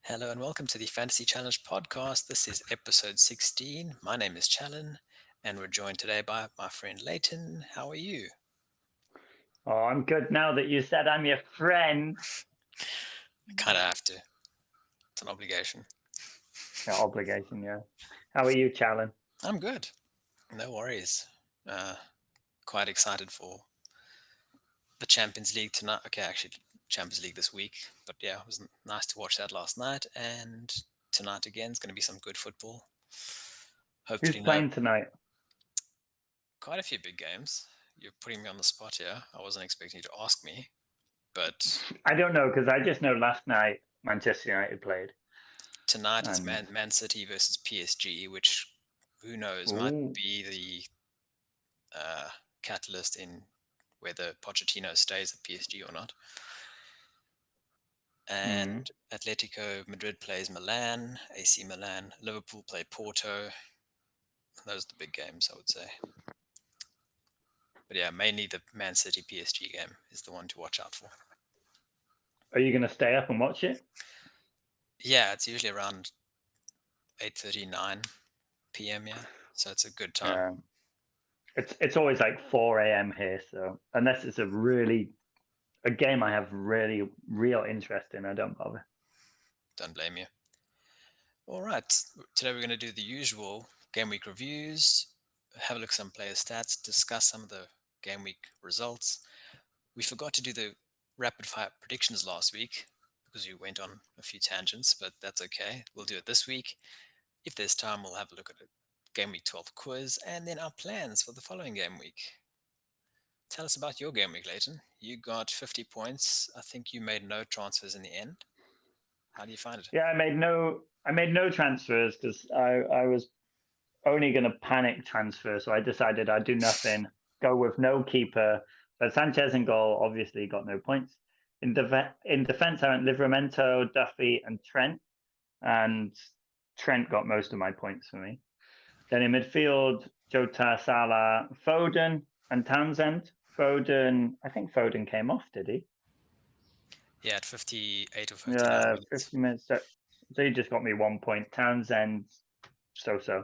Hello and welcome to the Fantasy Challenge podcast. This is episode 16. My name is Challen and we're joined today by my friend Leighton. How are you? Oh, I'm good now that you said I'm your friend. I kind of have to. It's an obligation. No obligation, yeah. How are you, Challen? I'm good. No worries. Uh, quite excited for the Champions League tonight. Okay, actually, Champions League this week. But yeah, it was nice to watch that last night. And tonight again, it's going to be some good football. Who's Hopefully, playing tonight? quite a few big games. You're putting me on the spot here. I wasn't expecting you to ask me. But I don't know because I just know last night Manchester United played. tonight it's And Man City versus PSG, which who knows might ooh, be the catalyst in whether Pochettino stays at PSG or not. mm. And Atletico Madrid plays Milan, AC Milan, Liverpool play Porto. Those are the big games, I would say. But yeah, mainly the Man City PSG game is the one to watch out for. Are you going to stay up and watch it? Yeah, it's usually around 8:39 p.m. Yeah, so it's a good time. Yeah. It's always like 4 a.m. here, so unless it's a game I have really real interest in, I don't bother. Don't blame you. All right. Today we're going to do the usual game week reviews, have a look at some player stats, discuss some of the game week results. We forgot to do the rapid fire predictions last week because we went on a few tangents, but that's okay. We'll do it this week. If there's time, we'll have a look at a game week 12 quiz and then our plans for the following game week. Tell us about your game week, Leighton. You got 50 points. I think you made no transfers in the end. How do you find it? Yeah, I made no transfers because I was only going to panic transfer, so I decided I'd do nothing, go with no keeper. So Sanchez in goal, obviously got no points. In defence, I went Livramento, Duffy, and Trent, and Trent got most of my points for me. Then in midfield, Jota, Salah, Foden, and Townsend. I think Foden came off, did he? Yeah, at 58 or 59 Yeah, minutes. 50 minutes. So he just got me 1 point. Townsend, so.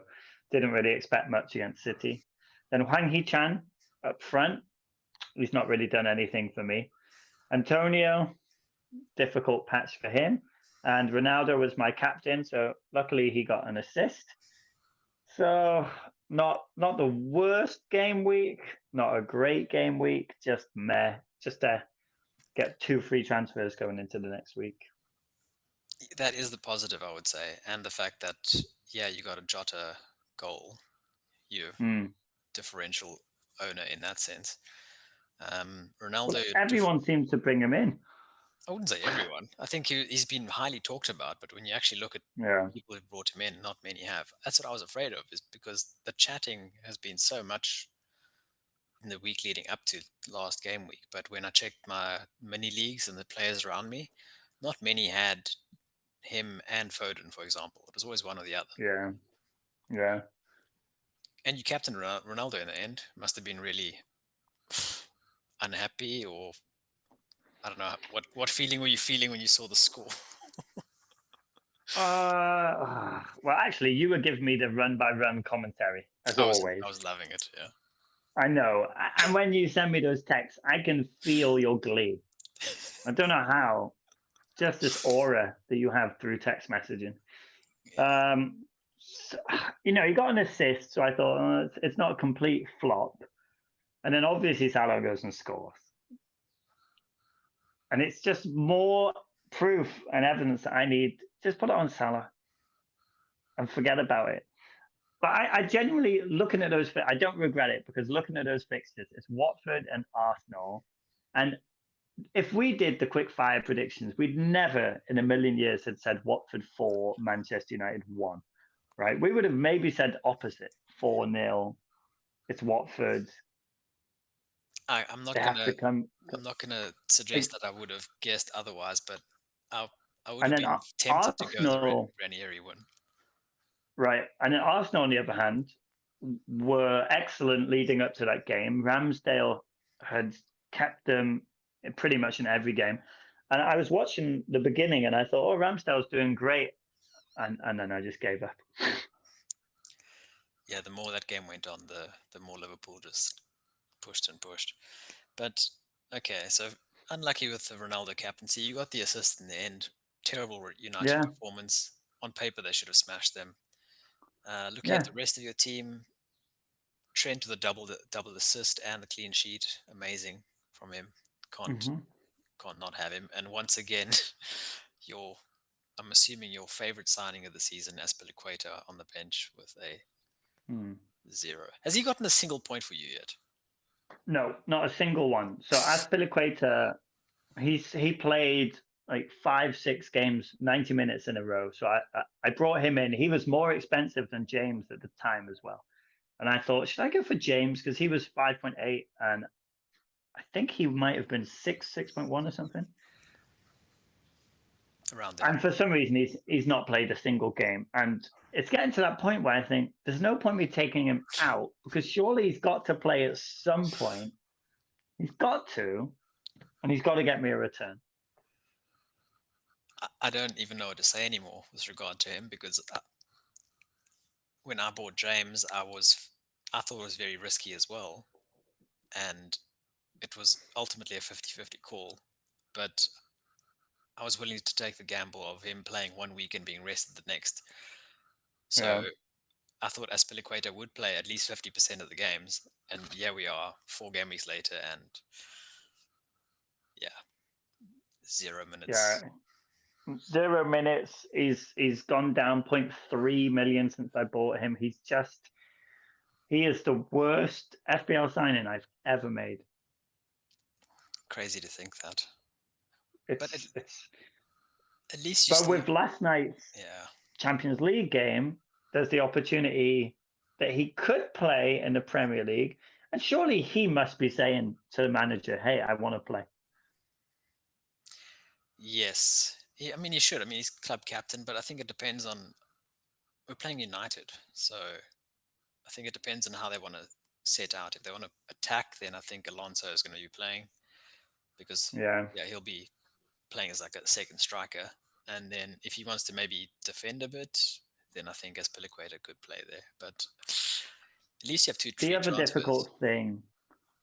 Didn't really expect much against City. Then Hwang Hee-chan up front. He's not really done anything for me. Antonio, difficult patch for him. And Ronaldo was my captain, so luckily he got an assist. So not the worst game week, not a great game week, just meh. Just to get 2 free transfers going into the next week. That is the positive, I would say, and the fact that yeah, you got a Jota goal, you're Hmm. differential owner in that sense. Well, Ronaldo, everyone seems to bring him in. I wouldn't say everyone. I think he's been highly talked about, but when you actually look at Yeah. people who've brought him in, not many have. That's what I was afraid of, is because the chatting has been so much in the week leading up to last game week. But when I checked my mini leagues and the players around me, not many had him and Foden, for example. It was always one or the other. Yeah. Yeah. And you captain Ronaldo in the end. Must have been really unhappy, or I don't know what feeling were you feeling when you saw the score. Well, actually, you were giving me the run by run commentary, as I always. was loving it. Yeah. I know. And when you send me those texts, I can feel your glee. I don't know how. Just this aura that you have through text messaging. Yeah. So, he got an assist, so I thought it's not a complete flop. And then obviously Salah goes and scores. And it's just more proof and evidence that I need. Just put it on Salah and forget about it. But I genuinely, looking at those, I don't regret it because looking at those fixtures, it's Watford and Arsenal. And if we did the quick fire predictions, we'd never in a million years had said Watford 4, Manchester United 1, right? We would have maybe said opposite 4-0. It's Watford. I'm They not have gonna to come. I'm not gonna suggest that I would have guessed otherwise, but I I would And have then been tempted to go the Arsenal, Ranieri one. right? And then Arsenal, on the other hand, were excellent leading up to that game. Ramsdale had kept them pretty much in every game. And I was watching the beginning, and I thought, oh, Ramsdale's doing great, and then I just gave up. Yeah, the more that game went on, the more Liverpool just pushed and pushed. But okay, so unlucky with the Ronaldo captaincy. You got the assist in the end. Terrible United Yeah, performance. On paper, they should have smashed them. Looking at yeah. the rest of your team, Trent with a double assist and the clean sheet, amazing from him. Can't Hmm. can't not have him. And once again, your I'm assuming your favorite signing of the season, Aspilicueta, on the bench with a Hmm. 0. Has he gotten a single point for you yet? No, not a single one. So Aspilicueta, he played like 5, 6 games, 90 minutes in a row. So I brought him in. He was more expensive than James at the time as well. And I thought, should I go for James because he was 5.8, and I think he might have been 6.1 or something. Around there. And for some reason, he's not played a single game. And it's getting to that point where I think there's no point me taking him out because surely he's got to play at some point. He's got to, and he's got to get me a return. I don't even know what to say anymore with regard to him because when I bought James, I thought it was very risky as well, and it was ultimately a 50-50 call. But I was willing to take the gamble of him playing 1 week and being rested the next. So Yeah, I thought Aspilicueta would play at least 50% of the games, and here we are, 4 game weeks later, and yeah, 0 minutes. yeah. 0 minutes. He's gone down 0.3 million since I bought him. He is the worst FBL signing I've ever made. Crazy to think that, but It's at least you But still, with last night's yeah, Champions League game, there's the opportunity that he could play in the Premier League, and surely he must be saying to the manager, "Hey, I want to play." yes. I mean, he should. I mean, he's club captain, but I think it depends on. We're playing United, so I think it depends on how they want to set out. If they want to attack, then I think Alonso is going to be playing because, Yeah, yeah, he'll be playing as like a second striker. And then if he wants to maybe defend a bit, then I think Aspilicueta could play there. But at least you have two the free other transfers. difficult thing,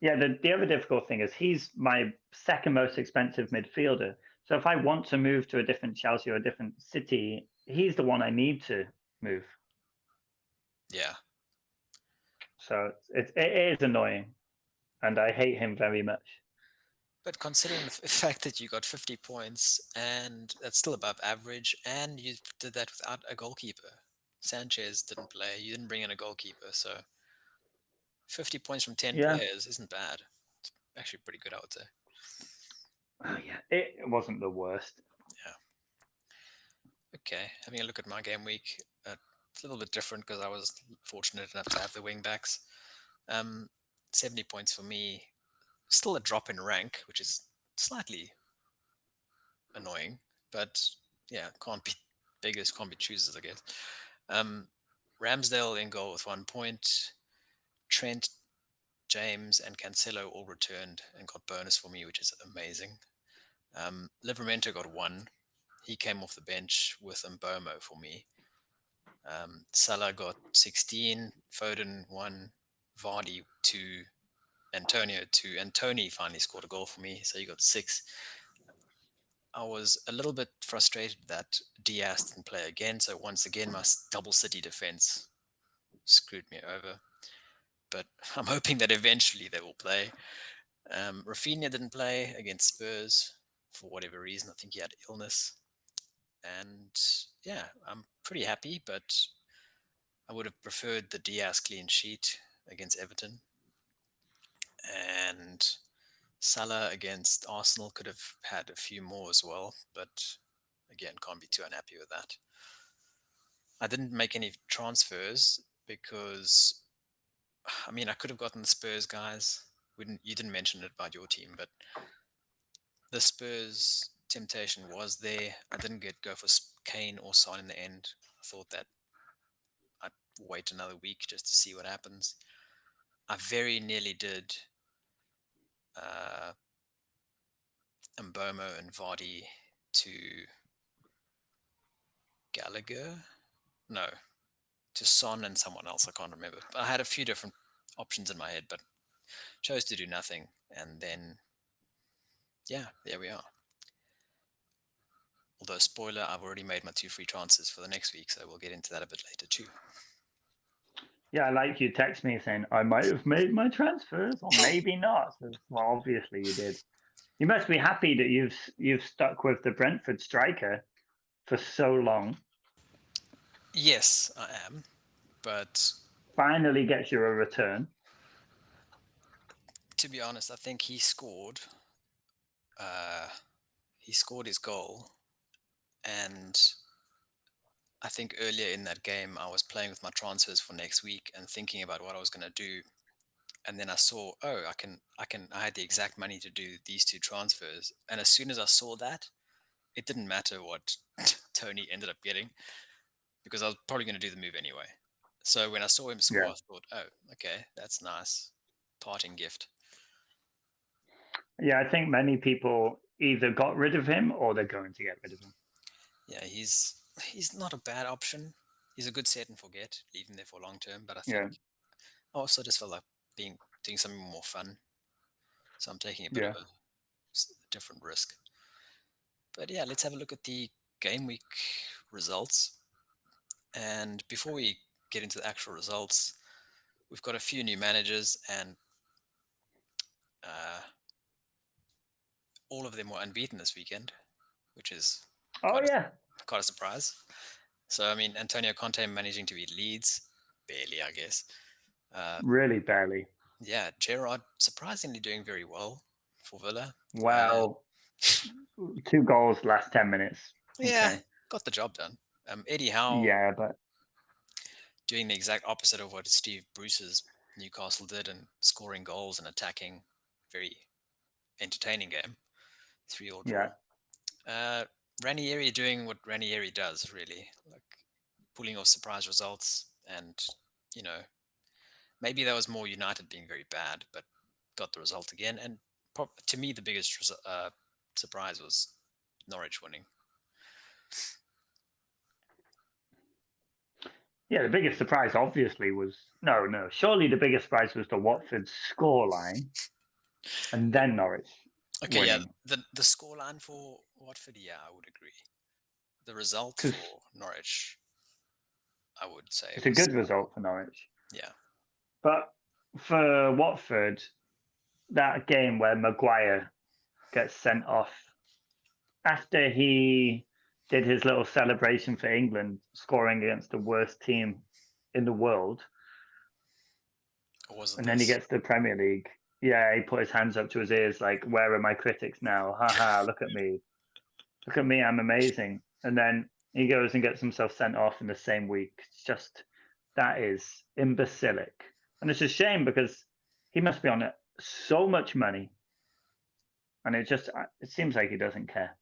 yeah, the other difficult thing is he's my second most expensive midfielder. So if I want to move to a different Chelsea or a different city, he's the one I need to move. Yeah. So it is annoying, and I hate him very much. But considering the fact that you got 50 points and that's still above average, and you did that without a goalkeeper. Sanchez didn't play. You didn't bring in a goalkeeper. So 50 points from 10 Yeah. players isn't bad. It's actually pretty good, I would say. Oh, yeah, it wasn't the worst. Yeah. Okay. Having a look at my game week, it's a little bit different because I was fortunate enough to have the wing backs. Um, 70 points for me. Still a drop in rank, which is slightly annoying, but yeah, can't be beggars, can't be choosers, I guess. Um, Ramsdale in goal with 1 point. Trent, James, and Cancelo all returned and got bonus for me, which is amazing. Livramento got 1. He came off the bench with Mbomo for me. Salah got 16, Foden 1, Vardy 2, Antonio 2, and Tony finally scored a goal for me, so he got 6. I was a little bit frustrated that Diaz didn't play again, so once again my double City defense screwed me over. But I'm hoping that eventually they will play. Rafinha didn't play against Spurs for whatever reason. I think he had illness. And yeah, I'm pretty happy, but I would have preferred the Diaz clean sheet against Everton. And Salah against Arsenal could have had a few more as well, but again, can't be too unhappy with that. I didn't make any transfers because, I mean, I could have gotten the Spurs guys. You didn't mention it about your team, but the Spurs temptation was there. I didn't go for Kane or Son in the end. I thought that I'd wait another week just to see what happens. I very nearly did uh, Mbomo and Vardy to Gallagher. No, to Son and someone else. I can't remember. I had a few different options in my head, but chose to do nothing. And then, yeah, there we are. Although, spoiler, I've already made my 2 free transfers for the next week, so we'll get into that a bit later too. Yeah, like you text me saying I might have made my transfers, or maybe not. So, well, obviously you did. You must be happy that you've stuck with the Brentford striker for so long. Yes, I am. But Finally gets you a return. to be honest, I think uh, he scored his goal, and I think earlier in that game I was playing with my transfers for next week and thinking about what I was going to do, and then I saw, oh, I had the exact money to do these 2 transfers, and as soon as I saw that, it didn't matter what Tony ended up getting because I was probably going to do the move anyway. So when I saw him score, Yeah. I thought, oh, okay, that's nice, parting gift. Yeah, I think many people either got rid of him or they're going to get rid of him. Yeah, he's not a bad option. He's a good set and forget, leave him there for long term. But I think Yeah. I also just felt like doing something more fun, so I'm taking a bit of Yeah. a different risk. But yeah, let's have a look at the game week results. And before we get into the actual results, we've got a few new managers, and uh, all of them were unbeaten this weekend, which is Oh quite yeah. quite a surprise. So I mean, Antonio Conte managing to beat Leeds, barely, I guess. Uh, Really barely. yeah, Gerrard surprisingly doing very well for Villa. Well, 2 goals last 10 minutes. Yeah, Okay. got the job done. Eddie Howe Yeah, but doing the exact opposite of what Steve Bruce's Newcastle did and scoring goals and attacking. Very entertaining game. 3-all yeah. draw. Uh, Ranieri doing what Ranieri does, really. Like pulling off surprise results and, you know, maybe that was more United being very bad, but got the result again. And to me, the biggest surprise was Norwich winning. Yeah, the biggest surprise obviously was no. Surely the biggest surprise was the Watford scoreline and then Norwich Okay, yeah, winning. the scoreline for Watford, yeah, I would agree. The result Because for Norwich, I would say it's a was, good result for Norwich. yeah, But for Watford, that game where Maguire gets sent off after he did his little celebration for England, scoring against the worst team in the world, or was it and then he this? gets to the Premier League. Yeah, he put his hands up to his ears like, "Where are my critics now? Ha ha! Look at me, I'm amazing." And then he goes and gets himself sent off in the same week. It's just that is imbecilic, and it's a shame because he must be on so much money, and it seems like he doesn't care.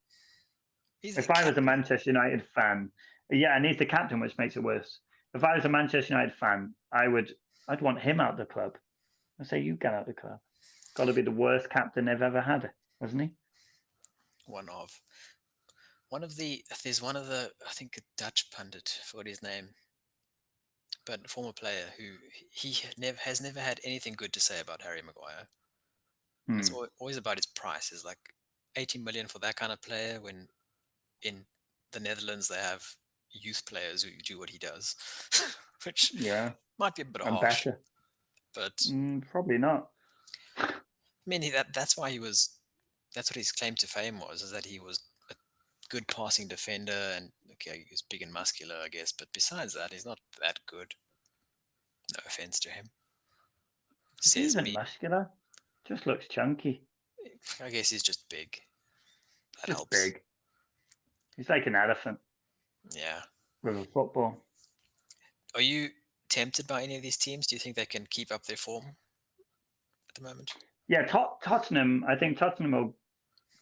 He's the If I was a captain. Manchester United fan, yeah, and he's the captain, which makes it worse. If I was a Manchester United fan, I'd want him out of the club. I'd say you get out of the club. Got to be the worst captain they've ever had, wasn't he? One of there's one of the, I think, a Dutch pundit, forgot his name, but a former player who has never had anything good to say about Harry Maguire, and it's Hmm. always about his price. Is like 80 million for that kind of player when in the Netherlands they have youth players who do what he does, which Yeah, might be a bit and harsh, better. but Probably not. I mean that's what his claim to fame was, is that he was a good passing defender and okay, he was big and muscular, I guess, but besides that, he's not that good. No offense to him, He says isn't me. muscular. Just looks chunky. I guess he's just big. That Just helps. big. He's like an elephant Yeah. with a football. Are you tempted by any of these teams? Do you think they can keep up their form at the moment? Yeah, Tottenham. I think Tottenham will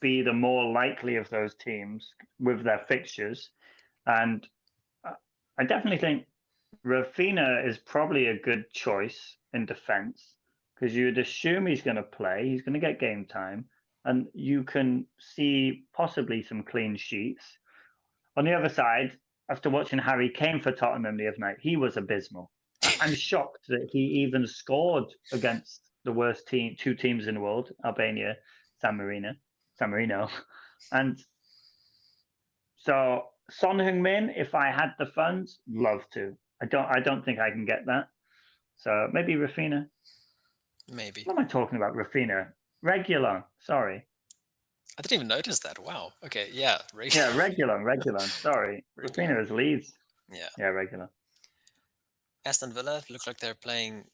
be the more likely of those teams with their fixtures, and I definitely think Rafinha is probably a good choice in defence because you'd assume he's going to play. He's going to get game time, and you can see possibly some clean sheets. On the other side, after watching Harry Kane for Tottenham the other night, he was abysmal. I'm shocked that he even scored against the worst two teams in the world, Albania, San Marino. And so Son Heung-min, if I had the funds, love to. I don't think I can get that. So maybe Rafinha. Maybe. What am I talking about? Rafinha. Regular. Sorry. I didn't even notice that. Wow. Okay. Yeah. Yeah, regular. Sorry. Regular. Rafinha is Leeds. Yeah. Yeah, regular. Aston Villa looked like they're playing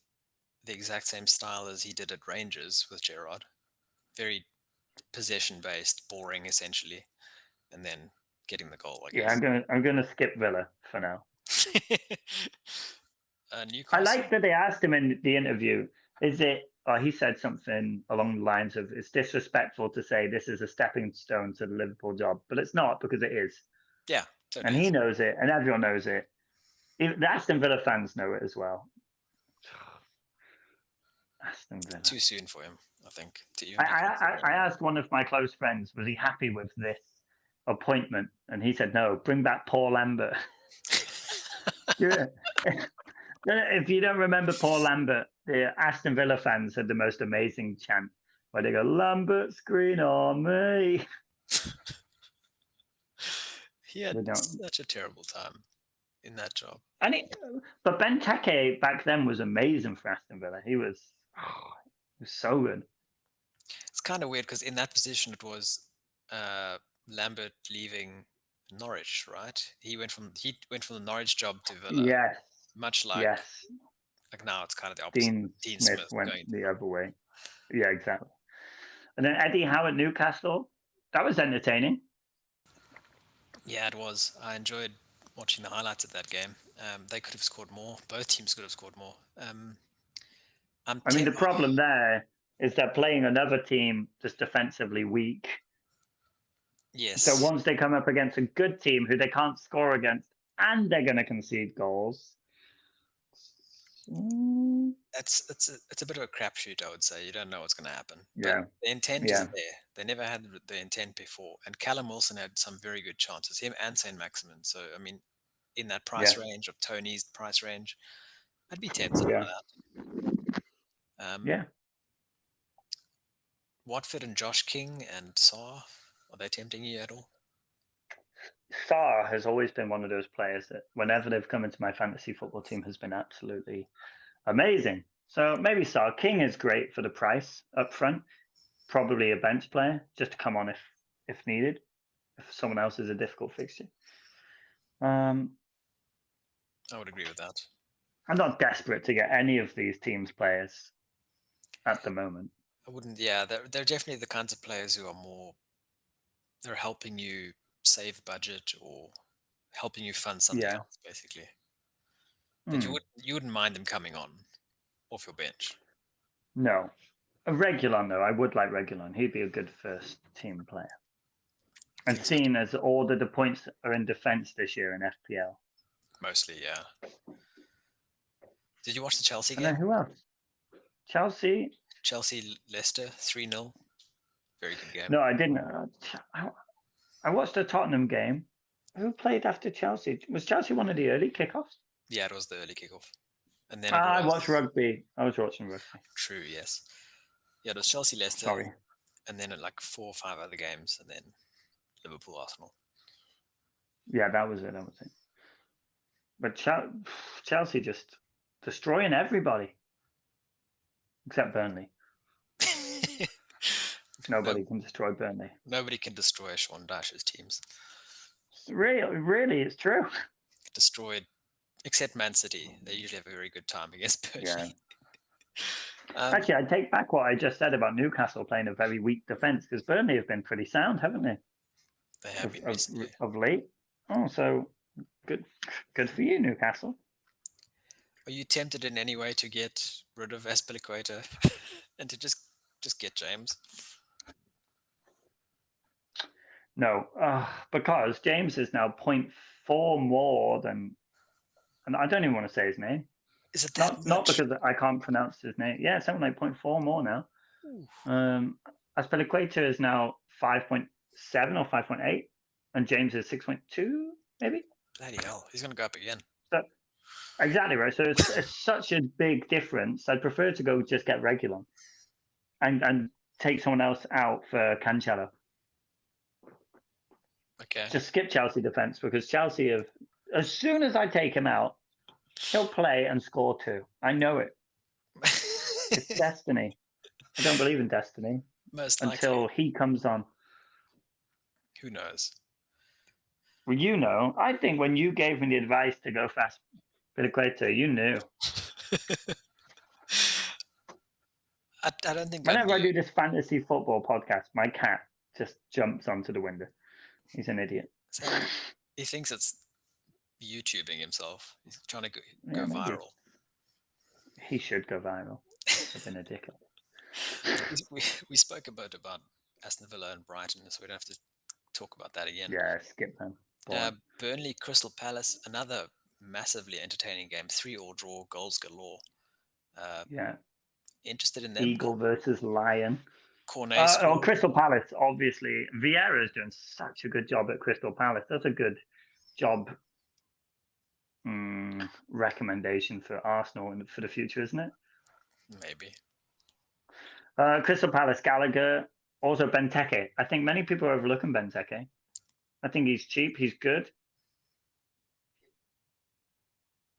the exact same style as he did at Rangers with Gerrard. Very possession based, boring essentially, and then getting the goal, I Yeah, guess. I'm gonna skip Villa for now. I Newcastle. like that they asked him in the interview, is it, he said something along the lines of, it's disrespectful to say this is a stepping stone to the Liverpool job, but it's not, because it is. Yeah, And totally he is. knows it, and everyone knows it. The Aston Villa fans know it as well. Aston Villa. Too soon for him, I think, to even I, be I, considering. I asked one of my close friends, was he happy with this appointment? And he said, no, bring back Paul Lambert. Yeah. If you don't remember Paul Lambert, the Aston Villa fans had the most amazing chant where they go, Lambert's green on me. He had They don't. such a terrible time in that job. And but Benteke back then was amazing for Aston Villa. He was so good. It's kind of weird because in that position it was Lambert leaving Norwich, right? He went from the Norwich job to Villa, Yes, much yes. like now it's kind of the opposite. Dean Dean Smith Smith went going to the Villa. other way. Yeah, exactly. And then Eddie Howe at Newcastle. That was entertaining. Yeah, it was. I enjoyed watching the highlights of that game. They could have scored more. Both teams could have scored more. I'm I mean, the tempted. problem there is they're playing another team that's defensively weak. So Yes, once they come up against a good team who they can't score against, and they're going to concede goals. it's a bit of a crapshoot. I would say you don't know what's going to happen, but Yeah, the intent is yeah, there. They never had the intent before, and Callum Wilson had some very good chances. Him and Saint Maximin. So I mean, in that price yes, range of Tony's price range, I'd be tempted yeah, by that. yeah. Watford and Josh King and Saar, are they tempting you at all? Sarr has always been one of those players that, whenever they've come into my fantasy football team, has been absolutely amazing. So maybe Sarr. King is great for the price up front. Probably a bench player just to come on if needed, if someone else is a difficult fixture. Um, I would agree with that. I'm not desperate to get any of these teams' players at the moment. I wouldn't. Yeah, they're definitely the kinds of players who are more. They're helping you save budget or helping you fund something Yeah. else, basically. But Hmm. you wouldn't mind them coming on off your bench. No. A Regulon, though. I would like Regulon. He'd be a good first team player. I And think so. seeing as all the points are in defence this year in FPL. Mostly, yeah. Did you watch the Chelsea And then game? who else? Chelsea? Chelsea Leicester 3-0. Very good game. No, I didn't. I watched the Tottenham game. Who played after Chelsea? Was Chelsea one of the early kickoffs? Yeah, it was the early kickoff. And then it I watched was rugby. I was watching rugby. true, yes. Yeah, it was Chelsea Leicester Sorry. and then like 4 or 5 other games and then Liverpool Arsenal. Yeah, that was it. That was it. But Chelsea just destroying everybody except Burnley. no, Nobody can destroy Burnley. nobody can destroy Sean Dyche's teams. Really, it's true. Destroyed except Man City. They usually have a very good time against Yeah. Burnley. um, Actually, I take back what I just said about Newcastle playing a very weak defence because Burnley have been pretty sound, haven't they? they have been recently. Of late. Oh, so good for you, Newcastle. Are you tempted in any way to get rid of Aspilicueta and to just get James? No, because James is now point 0.4 more than, and I don't even want to say his name. Is it that Not much? because I can't pronounce his name. Yeah, something like 0.4 more now. Ooh. Azpilicueta is now 5.7 or 5.8, and James is 6.2, maybe. Bloody hell, he's going to go up again. So exactly right. So it's such a big difference. I'd prefer to go just get Regulon and take someone else out for Cancelo. Okay. Just skip Chelsea defense because Chelsea have. As soon as I take him out, he'll play and score 2. I know it. It's destiny. I don't believe in destiny Most likely. until he comes on. Who knows? Well, you know, I think when you gave me the advice to go fast, Azpilicueta, you knew. I don't think I Whenever I knew. do this fantasy football podcast, my cat just jumps onto the window. He's an idiot. Sam, he thinks it's YouTubing himself. He's trying to go Yeah, maybe. viral. He should go viral. Flipping ridiculous. We spoke about Aston Villa and Brighton, so we don't have to talk about that again. Yeah, skip them. Boring. Burnley, Crystal Palace, another massively entertaining game. 3-3 draw, goals galore. Yeah. Interested in them? Eagle versus Lion. Cornet scored. Crystal Palace, obviously. Vieira is doing such a good job at Crystal Palace. That's a good job recommendation for Arsenal for the future, isn't it? Maybe. Crystal Palace, Gallagher, also Benteke. I think many people are overlooking Benteke. I think he's cheap. He's good.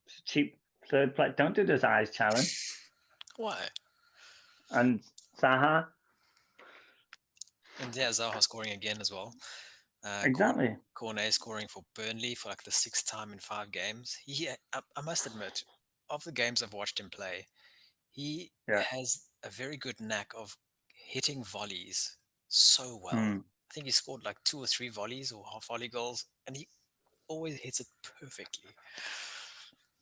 It's a cheap third play. Don't do this eyes challenge. Why? And Zaha. And yeah, Zaha scoring again as well. Exactly. Cornet scoring for Burnley for like the 6th time in 5 games. I must admit, of the games I've watched him play, he Yeah. has a very good knack of hitting volleys so well. I think he scored like 2 or 3 volleys or half volley goals, and he always hits it perfectly.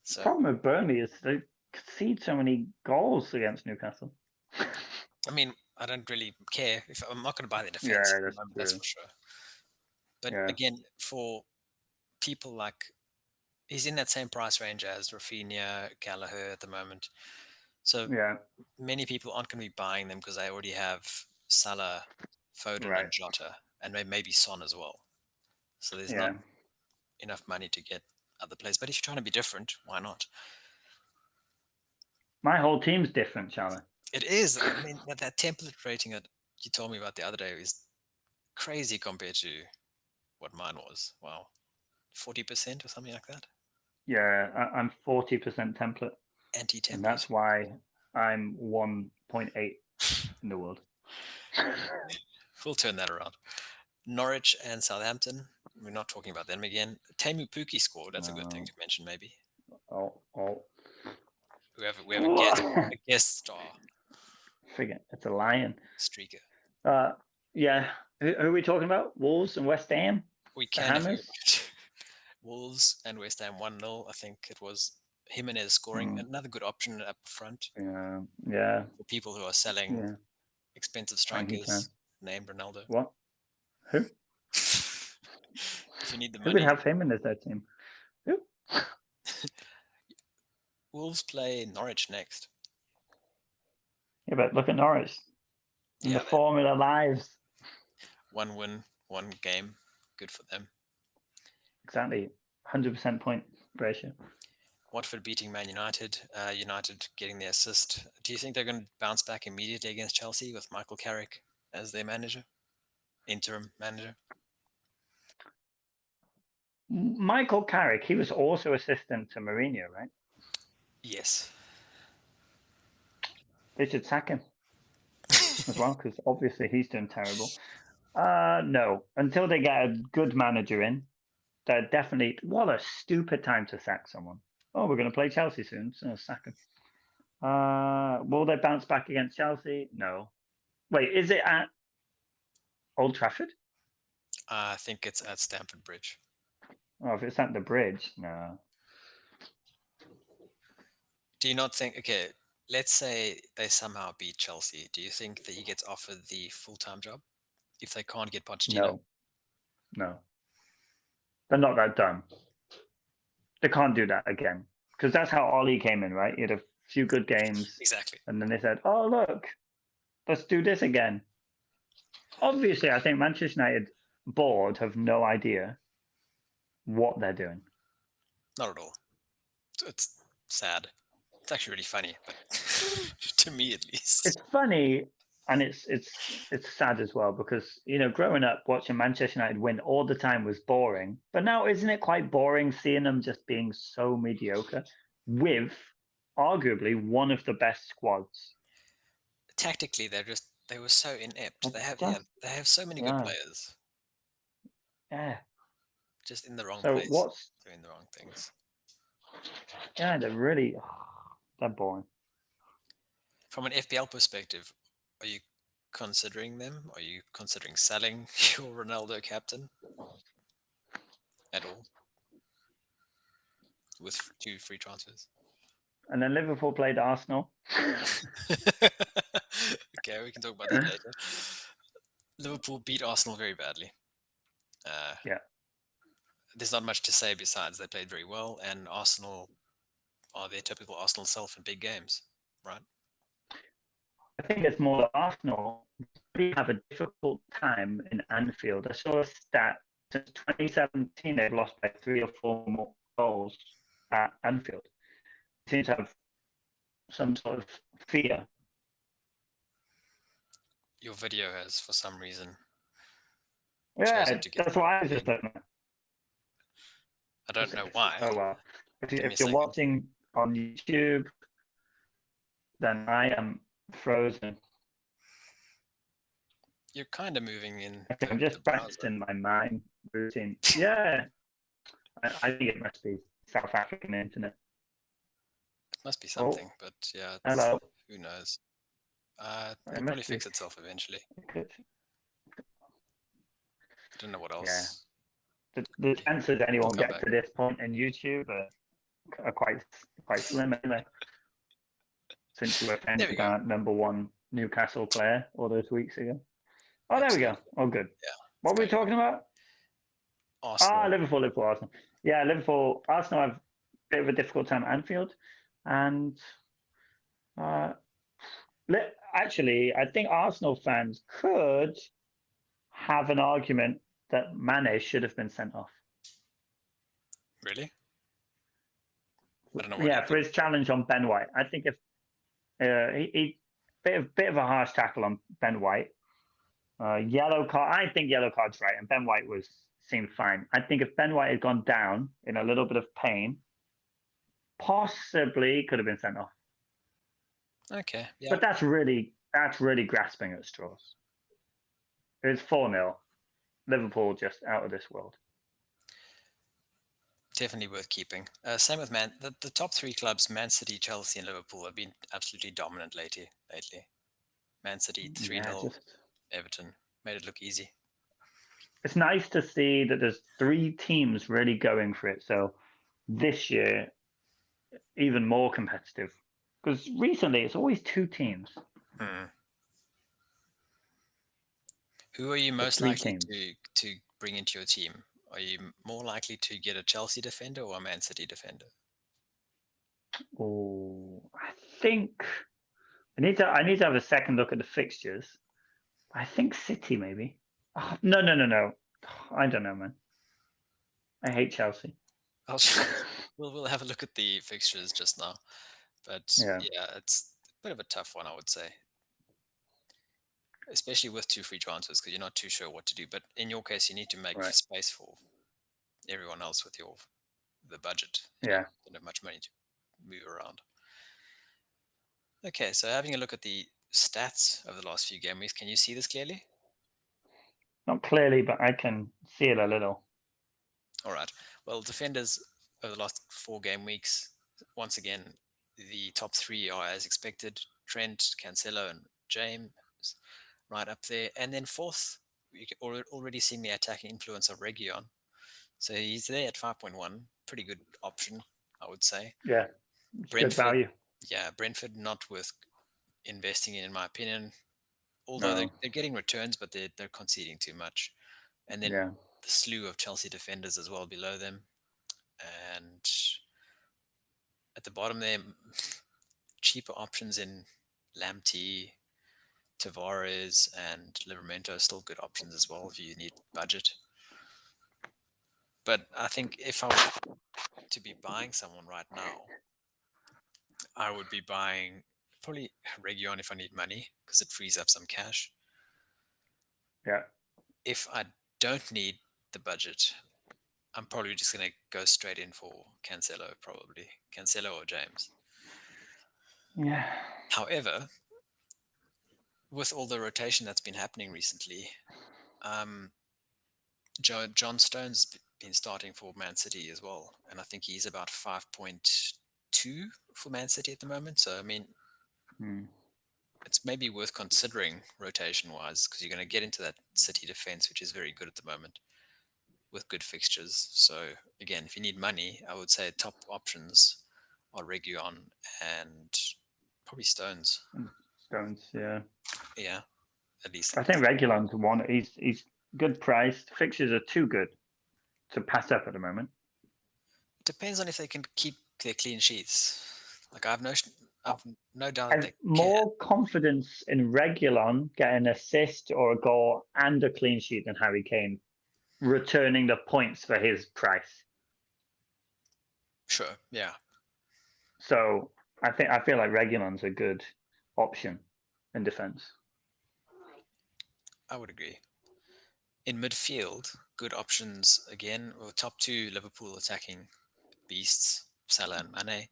The So, problem with Burnley is they concede so many goals against Newcastle. I mean, I don't really care. If I'm not going to buy the defense Yeah, at the that's moment, that's true. for sure. But Yeah. again, for people like, he's in that same price range as Rafinha, Gallagher at the moment. So Yeah. many people aren't going to be buying them because they already have Salah, Foden, Right. and Jota, and maybe Son as well. So there's not Yeah. enough money to get other players. But if you're trying to be different, why not? My whole team's different, Charlie. It is. I mean, that template rating that you told me about the other day is crazy compared to what mine was. Wow. 40% or something like that? Yeah, I'm 40% template, and Anti-template. that's why I'm 1.8 in the world. We'll turn that around. Norwich and Southampton. We're not talking about them again. Tamu Puki scored. That's a good thing to mention, maybe. Oh. We have a guest star Forget it's a lion. streaker. Yeah. Who are we talking about? Wolves and West Ham. We The can if you Hammers. Wolves and West Ham 1-0. I think it was Jimenez scoring. Another good option up front Yeah. for people who are selling Yeah. expensive Frankie Chan. strikers named Ronaldo. What? Who? If you need the Who would money. have him in their team? Who? Wolves play Norwich next. Yeah, but look at Norwich. And the Yeah, formula lives. 1 win, 1 game. Good for them. Exactly. 100% point ratio. Watford beating Man United. United getting the assist. Do you think they're going to bounce back immediately against Chelsea with Michael Carrick as their manager? Interim manager? Michael Carrick, he was also assistant to Mourinho, right? Yes. They should sack him as well, because obviously he's doing terrible. No, until they get a good manager in, they're definitely. What a stupid time to sack someone. Oh, we're going to play Chelsea soon, so sack him. Will they bounce back against Chelsea? No. Wait, is it at Old Trafford? I think it's at Stamford Bridge. Oh, if it's at the Bridge, no. Do you not think, okay, let's say they somehow beat Chelsea. Do you think that he gets offered the full-time job if they can't get Pochettino? No. They're not that dumb. They can't do that again. Because that's how Ollie came in, right? He had a few good games, Exactly. and then they said, oh, look, let's do this again. Obviously, I think Manchester United board have no idea what they're doing. Not at all. It's sad. It's actually really funny, but to me at least. It's funny and it's sad as well because growing up watching Manchester United win all the time was boring. But now isn't it quite boring seeing them just being so mediocre with arguably one of the best squads? Tactically, they were so inept. They're Yeah, just they have so many good yeah, players, yeah. just in the wrong So place, what's doing the wrong things. yeah, they're really they're boring. From an FPL perspective, are you considering them? Are you considering selling your Ronaldo captain at all with 2 free transfers? And then Liverpool played Arsenal. Okay, we can talk about that later. Liverpool beat Arsenal very badly. Uh, Yeah. there's not much to say besides they played very well, and Arsenal are their typical Arsenal self in big games, right? I think it's more that Arsenal really have a difficult time in Anfield. I saw a stat since 2017 they've lost by 3 or 4 more goals at Anfield. They seem to have some sort of fear. Your video has, for some reason, chosen Yeah, to get that's what I was just green. looking at. I don't know why. Oh well. Give me a If you're second. watching on YouTube, then I am frozen. You're kind of moving in Okay, I'm the just browser. practicing my mime routine. Yeah, I think it must be South African internet. It must be Oh, something, but yeah, hello. who knows? It It'll probably must be. fix itself eventually. Good. I don't know what Yeah. else. The chances It'll anyone come gets back. to this point in YouTube are quite slim anyway. Since you There we offended go. our #1 Newcastle player all those weeks ago. Oh, there we go. Absolutely. Oh, good. Yeah, it's What were we going well. talking about? Arsenal. Liverpool, Arsenal. Yeah, Liverpool, Arsenal have a bit of a difficult time at Anfield, and uh, actually, I think Arsenal fans could have an argument that Mane should have been sent off. Really? I don't know what Yeah, for happened. his challenge on Ben White. I think if he bit of a harsh tackle on Ben White. Yellow card. I think yellow card's right, and Ben White seemed fine. I think if Ben White had gone down in a little bit of pain, possibly could have been sent off. Okay. Yeah. But that's really grasping at straws. It was 4-0. Liverpool just out of this world. Definitely worth keeping. Same with the top 3 clubs, Man City, Chelsea, and Liverpool, have been absolutely dominant lately. Man City 3 Yeah, 0 just Everton. Made it look easy. it's nice to see that there's 3 teams really going for it. So this year, even more competitive. Because recently, it's always 2 teams, Hmm. Who are you but most three likely teams. to bring into your team? Are you more likely to get a Chelsea defender or a Man City defender? Oh, I think I need to have a second look at the fixtures. I think City maybe. Oh, no, no, no, no. I don't know, man. I hate Chelsea. I'll, we'll have a look at the fixtures just now. But Yeah, yeah, it's a bit of a tough one, I would say, especially with 2 free transfers because you're not too sure what to do. But in your case, you need to make right. space for everyone else with the budget. Yeah, Don't have much money to move around. Okay, so having a look at the stats of the last few game weeks, can you see this clearly? not clearly, but I can see it a little. All right. Well, defenders over the last 4 game weeks, once again, the top 3 are as expected: Trent, Cancelo, and James, right up there. And then fourth, you can already seeing the attacking influence of Region. So he's there at 5.1. Pretty good option, I would say. Yeah, it's good Brentford, value. yeah, Brentford not worth investing in my opinion. Although No, they're getting returns, but they're conceding too much. And then yeah, the slew of Chelsea defenders as well below them. And at the bottom there, cheaper options in Lamptey, Tavares and Livramento are still good options as well if you need budget. But I think if I were to be buying someone right now, I would be buying probably Region if I need money because it frees up some cash. Yeah. If I don't need the budget, I'm probably just going to go straight in for Cancelo, probably. Cancelo or James. Yeah. However, with all the rotation that's been happening recently, um, John Stone's been starting for Man City as well. And I think he's about 5.2 for Man City at the moment. So, I mean, Hmm. it's maybe worth considering rotation wise because you're going to get into that City defense, which is very good at the moment with good fixtures. So again, if you need money, I would say top options are Region and probably Stones. And Stones, yeah. Yeah, at least I think Regulon's one. He's good priced. Fixtures are too good to pass up at the moment. depends on if they can keep their clean sheets. Like I've no doubt that I've they can. more confidence in Regulon getting an assist or a goal and a clean sheet than Harry Kane returning the points for his price. Sure, yeah, So I feel like Regulon's a good option in defence. I would agree. In midfield, good options again. Well, top two Liverpool attacking beasts, Salah and Mane.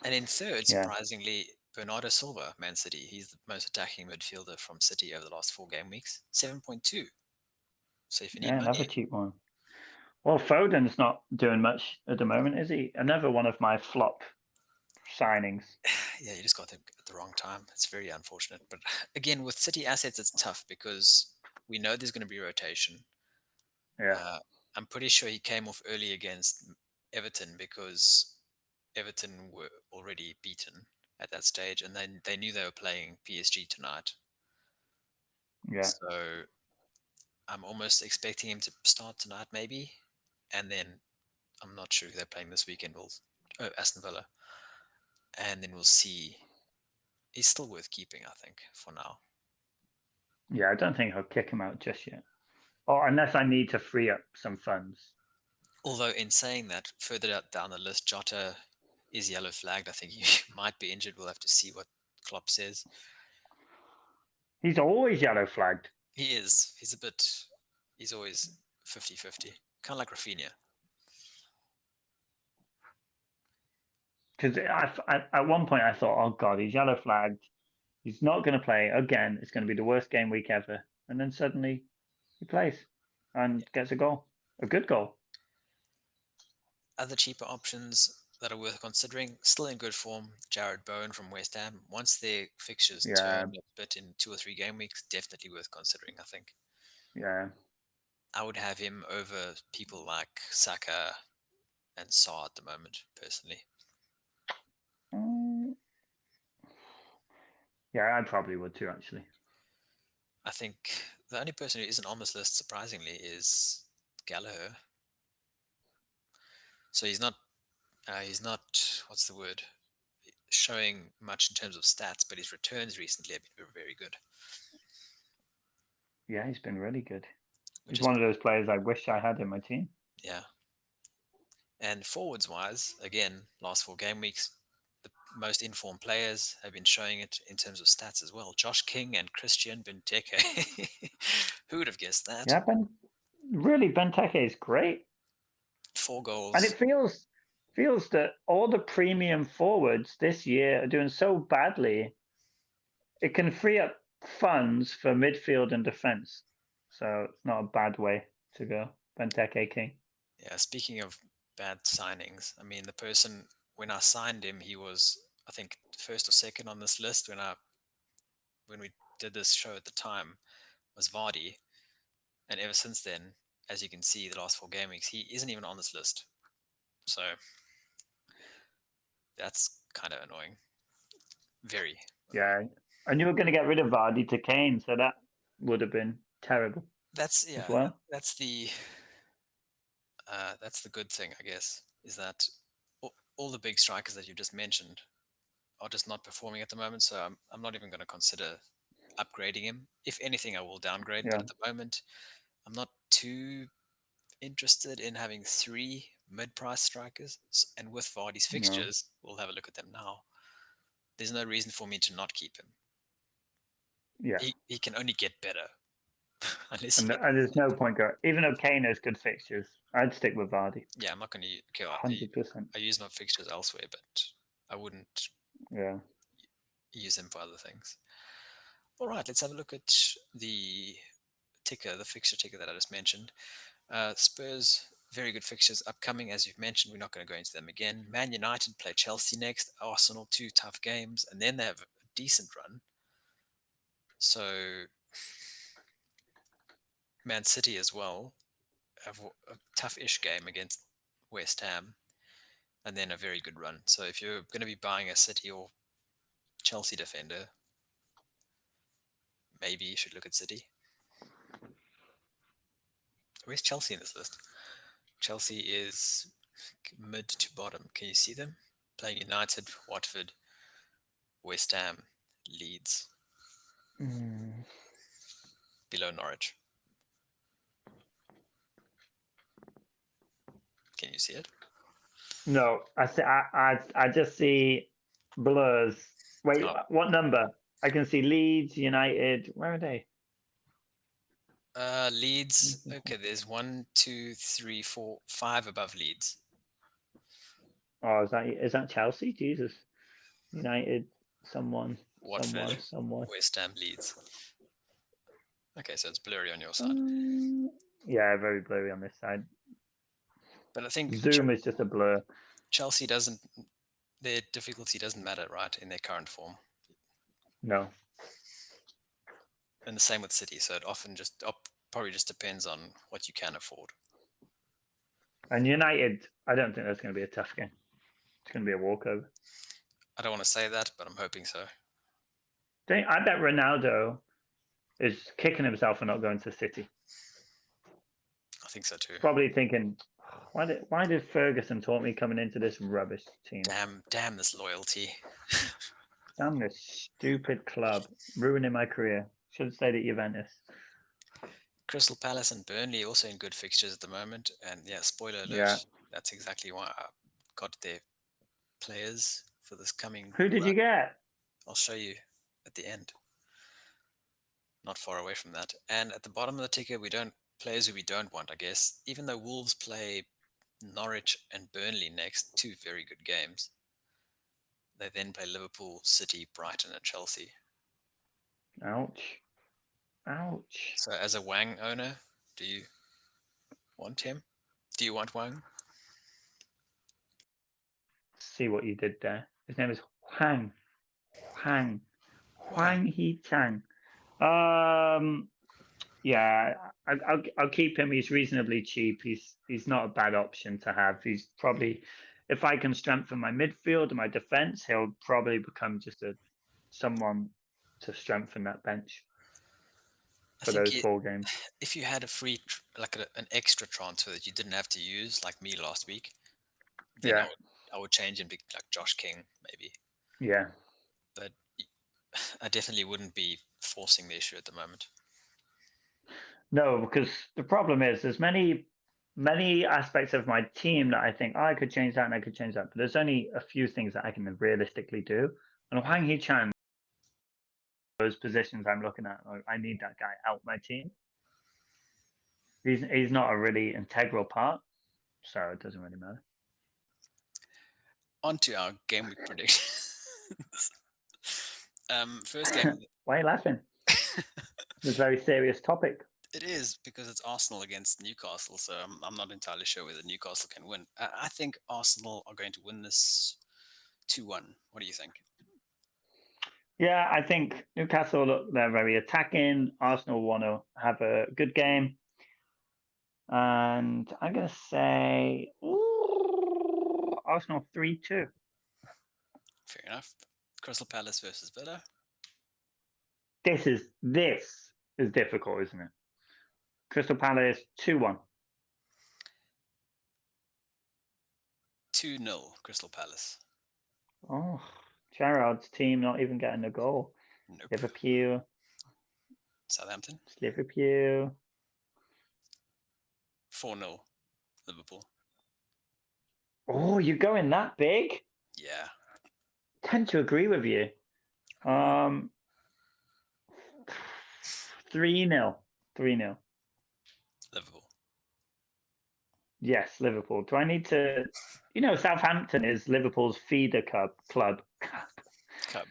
And in third, Yeah, surprisingly, Bernardo Silva, Man City. He's the most attacking midfielder from City over the last 4 game weeks. 7.2. So if you need yeah, another money, cheap one. Well, Foden's not doing much at the moment, is he? Another one of my flop signings. yeah, you just got them at the wrong time. It's very unfortunate. But again, with City assets, it's tough because we know there's going to be rotation. Yeah, Uh, I'm pretty sure he came off early against Everton because Everton were already beaten at that stage, and then they knew they were playing PSG tonight. yeah, So I'm almost expecting him to start tonight, maybe, and then I'm not sure who they're playing this weekend. Aston Villa, and then we'll see. He's still worth keeping, I think, for now. yeah. I don't think I'll kick him out just yet, or unless I need to free up some funds. Although, in saying that, further down the list, Jota is yellow flagged. I think he might be injured. We'll have to see what Klopp says. He's always yellow flagged He is. He's a bit. He's always 50-50. Kind of like Rafinha. because at one point I thought, oh god, he's yellow flagged. He's not going to play again. It's going to be the worst game week ever. And then suddenly he plays and gets a goal, a good goal. Other cheaper options that are worth considering, still in good form, Jared Bowen from West Ham. Once their fixtures Yeah, turn a bit in 2 or 3 game weeks, definitely worth considering, I think. yeah, I would have him over people like Saka and Saw at the moment, personally. Mm, yeah. I probably would too, actually. I think the only person who isn't on this list, surprisingly, is Gallagher. So he's not, what's the word, showing much in terms of stats, but his returns recently have been very good, Yeah, he's been really good. which He's is, one of those players I wish I had in my team. yeah. And forwards wise, again, last 4 game weeks, the most informed players have been showing it in terms of stats as well. Josh King and Christian Benteke. Who would have guessed that? Yeah, really Benteke is great, Four and it goals. feels that all the premium forwards this year are doing so badly. It can free up funds for midfield and defense, so it's not a bad way to go. Benteke King. Yeah, speaking of bad signings, I mean, the person, when I signed him, he was, I think, first or second on this list when we did this show at the time, was Vardy. And ever since then, as you can see, the last 4 game weeks, he isn't even on this list. So that's kind of annoying. Very annoying. Yeah, and you were going to get rid of Vardy to Kane, so that would have been terrible That's as yeah. well. That's the good thing, I guess, is that all the big strikers that you just mentioned are just not performing at the moment. So I'm not even going to consider upgrading him. If anything, I will downgrade, but Yeah, at the moment, I'm not too interested in having three mid-price strikers. And with Vardy's no, fixtures, we'll have a look at them now. There's no reason for me to not keep him. yeah. He can only get better unless he And gets. there's no point going. Even though Kane has good fixtures, I'd stick with Vardy. Yeah, I'm not going to. Okay, 100%. I use my fixtures elsewhere, but I wouldn't Yeah. use them for other things. All right, let's have a look at the ticker, the fixture ticker that I just mentioned. Spurs, very good fixtures upcoming, as you've mentioned. We're not going to go into them again. Man United play Chelsea next. Arsenal, two tough games, and then they have a decent run. So Man City as well have a tough-ish game against West Ham, and then a very good run. So if you're going to be buying a City or Chelsea defender, maybe you should look at City. Where's Chelsea in this list? Chelsea is mid to bottom. Can you see them? Playing United, Watford, West Ham, Leeds, Mm. below Norwich. Can you see it? No, I see. I just see blurs. Wait, Oh, what number? I can see Leeds, United. Where are they? Leeds. Okay, there's 1, 2, 3, 4, 5 above Leeds. Oh, is that Chelsea? Jesus, United. Someone, Watford, someone. West Ham, Leeds. Okay, so it's blurry on your side. Um, yeah, very blurry on this side. But I think Zoom is just a blur. Chelsea doesn't, their difficulty doesn't matter, right, in their current form. No, And the same with City. So it often just, probably just depends on what you can afford. and United. I don't think that's going to be a tough game. It's going to be a walkover. I don't want to say that, but I'm hoping so. I bet Ronaldo is kicking himself for not going to City. I think so too. Probably thinking, why did Ferguson taught me coming into this rubbish team? Damn this loyalty. Damn this stupid club, ruining my career. Should have stayed at Juventus. Crystal Palace and Burnley also in good fixtures at the moment. And yeah, spoiler Yeah. alert, that's exactly why I got their players for this coming Who did run. you get? I'll show you at the end. Not far away from that. And at the bottom of the ticker, we don't players who we don't want, I guess. Even though Wolves play Norwich and Burnley next, two very good games. They then play Liverpool, City, Brighton, and Chelsea. Ouch. Ouch. So as a Wang owner, do you want him? Do you want Wang? See what you did there. His name is Huang. Huang. Wang. Huang He Chang. Yeah, I'll keep him. He's reasonably cheap. He's not a bad option to have. He's probably, if I can strengthen my midfield and my defense, he'll probably become just someone to strengthen that bench I for think those 4 games. if you had a free, like an extra transfer that you didn't have to use, like me last week, then Yeah, I would change and be like Josh King maybe. yeah. But I definitely wouldn't be forcing the issue at the moment. No, because the problem is there's many aspects of my team that I think, oh, I could change that and I could change that, but there's only a few things that I can realistically do. And Mm. Hwang Hee-chan, those positions I'm looking at, I need that guy out my team. He's not a really integral part, so it doesn't really matter. On to our game week predictions. First game. Why are you laughing? It's a very serious topic. It is because it's Arsenal against Newcastle, so I'm not entirely sure whether Newcastle can win. I think Arsenal are going to win this 2-1. What do you think? Yeah, I think Newcastle, look, they're very attacking. Arsenal want to have a good game. And I'm going to say Arsenal 3-2. Fair enough. Crystal Palace versus Villa. This is difficult, isn't it? Crystal Palace 2-1. 2-0 Crystal Palace. Oh, Gerrard's team not even getting a goal. Nope. Liverpool. Southampton. It's Liverpool. 4-0 Liverpool. Oh, you're going that big? Yeah. Tend to agree with you. 3-0. 3-0. Liverpool. Yes, Liverpool. Do I need to? Southampton is Liverpool's feeder club. Cub.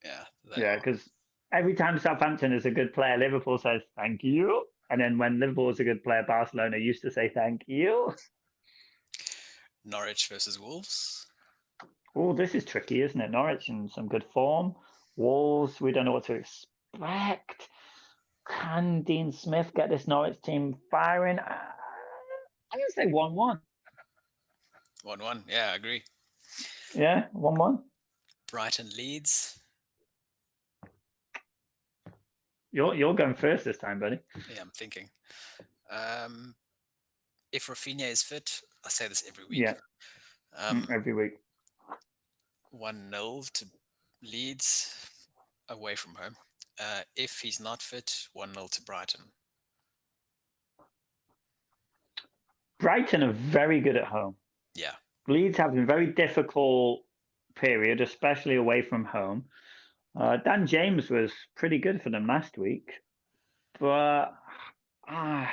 Yeah, they Yeah, are. because every time Southampton is a good player, Liverpool says thank you, and then when Liverpool is a good player, Barcelona used to say thank you. Norwich versus Wolves. Oh, this is tricky, isn't it? Norwich in some good form. Wolves, we don't know what to expect. Can Dean Smith get this Norwich team firing? I'm going to say 1-1. 1-1. Yeah, I agree. Yeah, 1-1. Brighton Leeds. You're going first this time, buddy. Yeah, I'm thinking. Um, if Rafinha is fit, I say this every week. Yeah, every week. 1-0 to Leeds away from home. If he's not fit, 1-0 to Brighton. Brighton are very good at home. Yeah. Leeds have a very difficult period, especially away from home. Dan James was pretty good for them last week, but I'm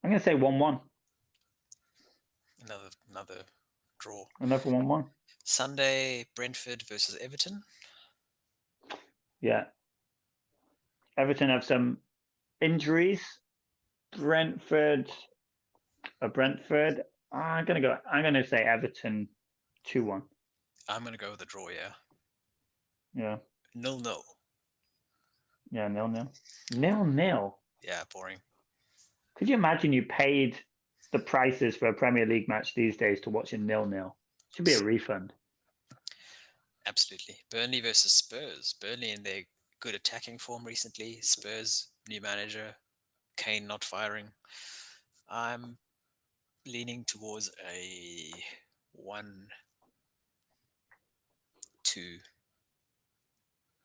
going to say 1-1. Another draw. Another 1-1. Sunday, Brentford versus Everton. Yeah. Everton have some injuries. Brentford. I'm going to say Everton 2-1. I'm going to go with a draw, yeah. Yeah. 0-0. Yeah, 0-0. 0-0. Yeah, boring. Could you imagine you paid the prices for a Premier League match these days to watch a 0-0? Should be a refund. Absolutely. Burnley versus Spurs. Burnley in their good attacking form recently. Spurs, new manager. Kane not firing. I'm leaning towards a 1-2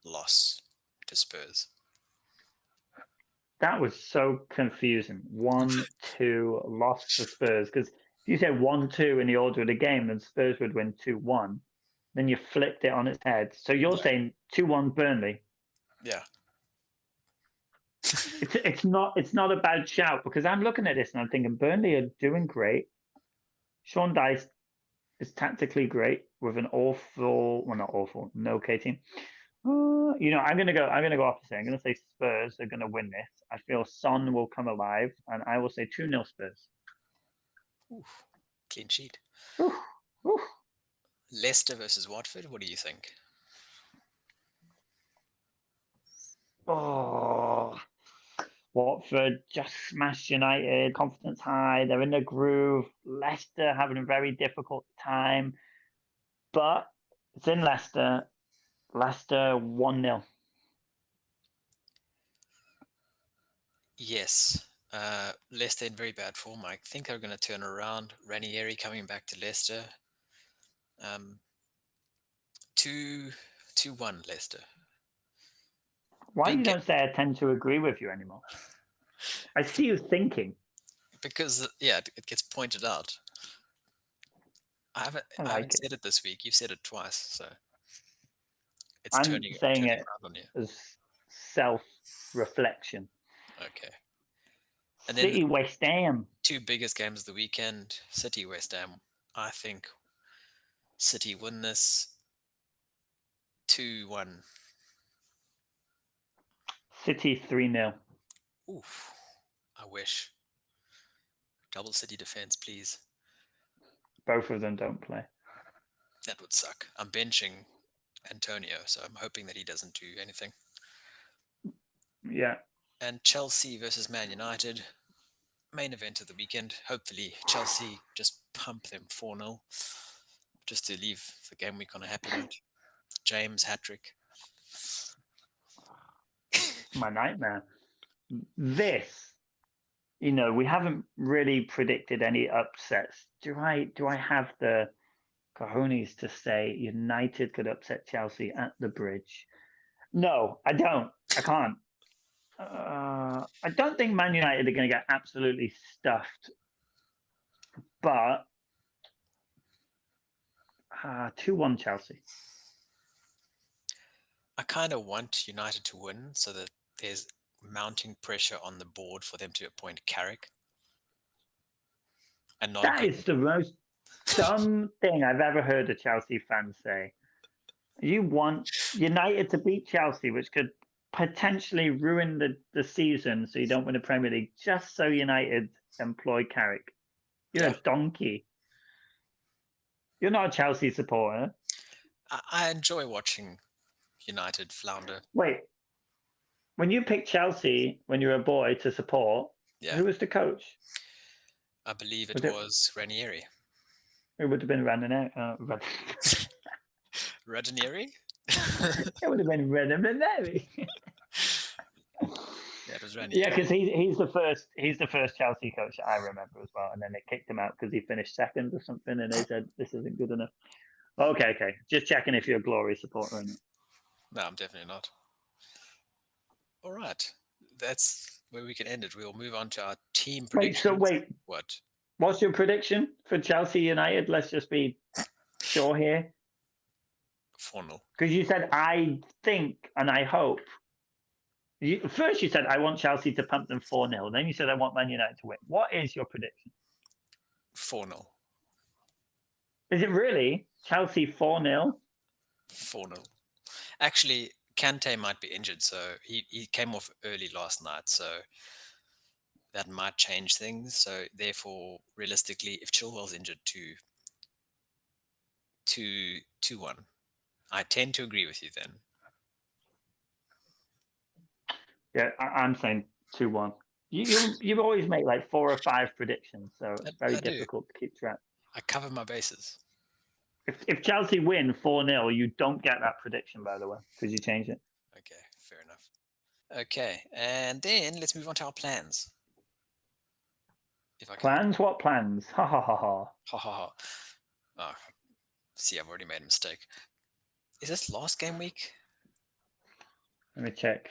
loss to Spurs. That was so confusing. 1-2 loss to Spurs. Because if you said 1-2 in the order of the game, then Spurs would win 2-1. Then you flipped it on its head. So you're Yeah. saying 2-1 Burnley. Yeah. It's not a bad shout because I'm looking at this and I'm thinking Burnley are doing great. Sean Dyche is tactically great with an not awful, no okay team. I'm gonna go opposite. I'm gonna say Spurs are gonna win this. I feel Son will come alive, and I will say 2-0 Spurs. Oof. Clean sheet. Oof, oof. Leicester versus Watford. What do you think? Oh, Watford just smashed United. Confidence high. They're in the groove. Leicester having a very difficult time, but it's in Leicester. Leicester 1-0. Yes. Leicester in very bad form. I think they're going to turn around. Ranieri coming back to Leicester. Um, 2-1 Leicester. Why you Big don't say I tend to agree with you anymore? I see you thinking. because yeah, it gets pointed out. I haven't I I haven't like it. said it this week. You've said it twice, so it's I'm saying turning it around on you. as self-reflection. Okay. And then the City West Ham. two biggest games of the weekend, City West Ham. I think City win this 2-1. City 3-0. Oof. I wish. Double City defense, please. Both of them don't play. That would suck. I'm benching Antonio, so I'm hoping that he doesn't do anything. Yeah. And Chelsea versus Man United, main event of the weekend. Hopefully, Chelsea just pump them 4-0 just to leave the game week on a happy note. James hat trick. It's my nightmare. This, we haven't really predicted any upsets. Do I have the cojones to say United could upset Chelsea at the bridge? No, I don't. I can't. I don't think Man United are going to get absolutely stuffed, but 2-1 Chelsea. I kind of want United to win so that there's mounting pressure on the board for them to appoint Carrick and not a That good. is the most dumb thing I've ever heard a Chelsea fan say. You want United to beat Chelsea, which could potentially ruin the season so you don't win the Premier League, just so United employ Carrick. You're Yeah, a donkey. You're not a Chelsea supporter. I enjoy watching United flounder. Wait, when you picked Chelsea when you were a boy to support, Yeah, who was the coach? I believe it Was it? was Ranieri. It would have been Ranieri. Ranieri? It would have been Ranieri. Yeah, it was Yeah, Ranieri. because he's the first Chelsea coach I remember as well, and then they kicked him out because he finished second or something, and they said this isn't good enough. Okay, just checking if you're a Glory supporter or not. No, I'm definitely not. All right, that's where we can end it. We'll move on to our team predictions. Wait, What? what's your prediction for Chelsea United? Let's just be sure here, 4-0. because you said I think and I hope. First, you said I want Chelsea to pump them 4-0. Then you said I want Man United to win. What is your prediction? 4-0. Is it really Chelsea 4-0? 4-0. Actually, Kante might be injured, so he came off early last night, so that might change things. So therefore, realistically, if Chilwell's injured, 2-1. I tend to agree with you then. Yeah, I'm saying 2-1. You always make like 4 or 5 predictions, so it's very I do. difficult to keep track. I cover my bases. If Chelsea win 4-0, you don't get that prediction, by the way, because you changed it. Okay, fair enough. Okay, and then let's move on to our plans. If I can. Plans? What plans? Ha ha ha ha. Ha ha ha. Oh, see, I've already made a mistake. Is this last game week? Let me check.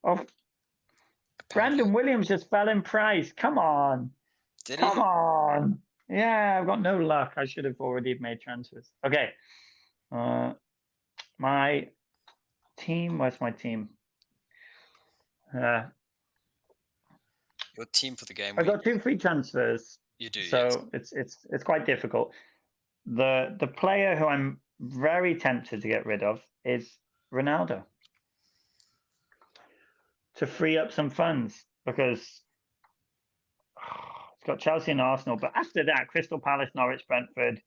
Oh, Apparently. Brandon Williams just fell in price. Come on. Did Come he? on. Yeah, I've got no luck. I should have already made transfers. Okay. My team. Where's my team? Your team for the game I week? got 2 free transfers, You do, yes. so it's quite difficult. The player who I'm very tempted to get rid of is Ronaldo to free up some funds because it's got Chelsea and Arsenal. But after that, Crystal Palace, Norwich, Brentford,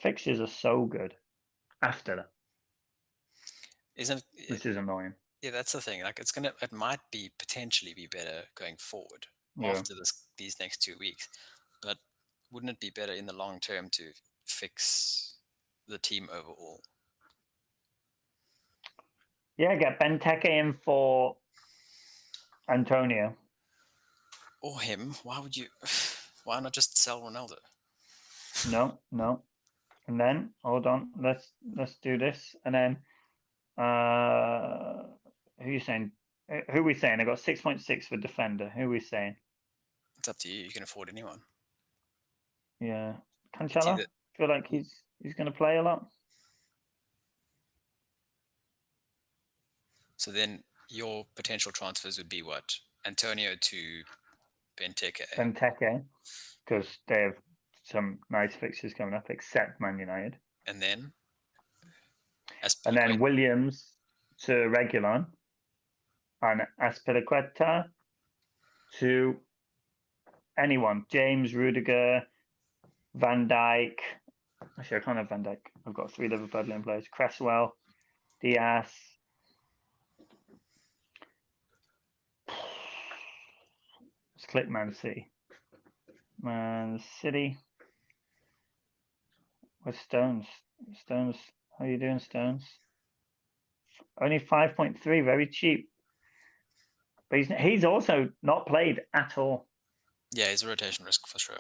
fixtures are so good. After that, Isn't which is annoying. yeah, that's the thing. Like it might be potentially be better going forward Yeah. after these next 2 weeks. But wouldn't it be better in the long term to fix the team overall? Yeah, get Benteke in for Antonio. Or him? Why would you? Why not just sell Ronaldo? No. And then hold on, let's do this. And then who are you saying? Who are we saying? I got 6.6 for defender. Who are we saying? It's up to you. You can afford anyone. Yeah, It's Cancelo. either Feel like he's going to play a lot. so. Then your potential transfers would be what? Antonio to Benteke, Benteke, because they have some nice fixtures coming up, except Man United. and then And then Aspilicueta. Williams to Regulon, and Aspilicueta to anyone. James, Rudiger, Van Dijk. Actually, I can't have Van Dijk. I've got 3 Liverpool players. Cresswell, Diaz. Let's click Man City. Man City. Where's Stones? Stones, how are you doing, Stones? Only 5.3, very cheap. But he's also not played at all. Yeah, he's a rotation risk for sure.